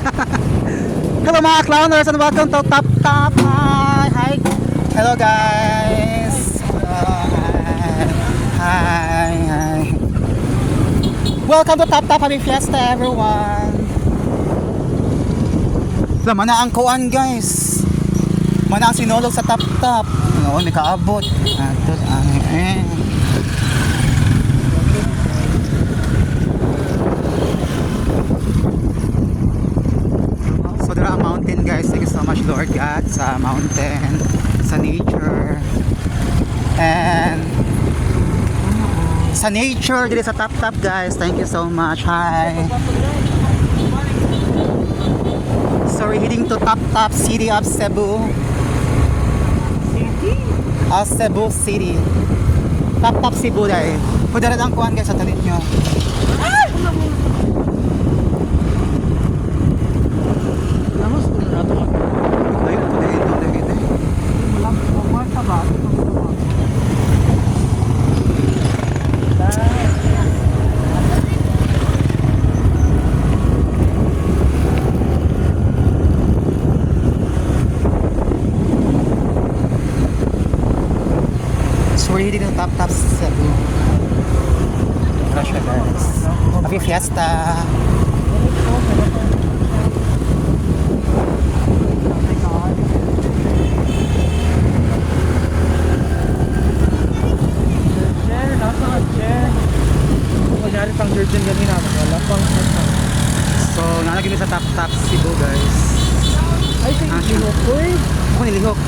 Hello mga clowners and welcome to Top Top. Hi. Hello guys. Hi. Welcome to Top Top Happy Fiesta everyone. Laman na ang kuan guys. Mana ang sinulog sa Top Top. Noon may kaabot. So there are mountain guys. Thank you so much Lord God sa mountain, sa nature. And sa nature dito sa Top Top guys. Thank you so much. Hi. So we're heading to Top Top City of Cebu. Cebu City. Top Top Cebu dahil. Pudarat ang kuhan guys sa talit nyo. We're heading to Top Top Cebu. Russia guys. Happy Fiesta. So, nalagay kami sa Top Top Cebu guys. Ay, lihok ko eh. Ako nilihok.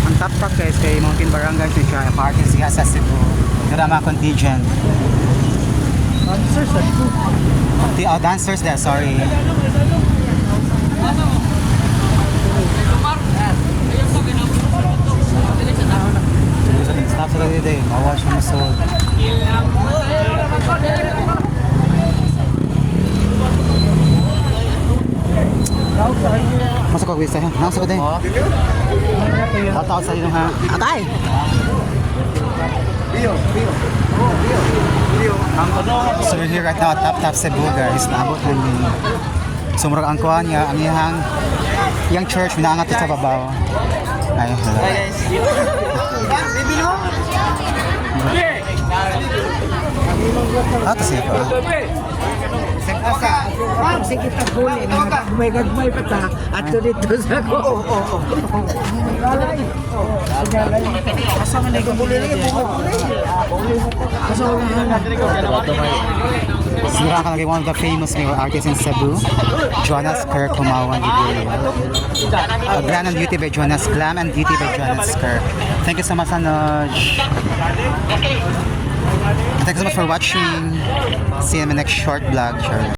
Ang Top Top guys kay Mountain Barangay siya party siya sa Cebu. Drama contingent. Dancers at Dancers there, sorry. Stop sa lagi day. Mawash mo soul. Masa ko bisa ha? Nasa ko din. Tataw sa inyo ha. Atay. So we're here right now at Top Top Cebu guys. Naabot namin. Sumurag ang kuhan niya. Ang yung church minaangat sa babaw. Ay, hello. Ah, kasi ko. sige taghuli na may gagmay pa ta at dito sa ko. Asa man ay gagmay Sira ka lagi one of the famous male artists in Cebu, Jonas Kerr Kumawan Video. Glam and Beauty by Jonas Glam and Beauty by Jonas Kerr. Thank you so much, Anoj. Thank you so much for watching. See you in my next short vlog. Sure.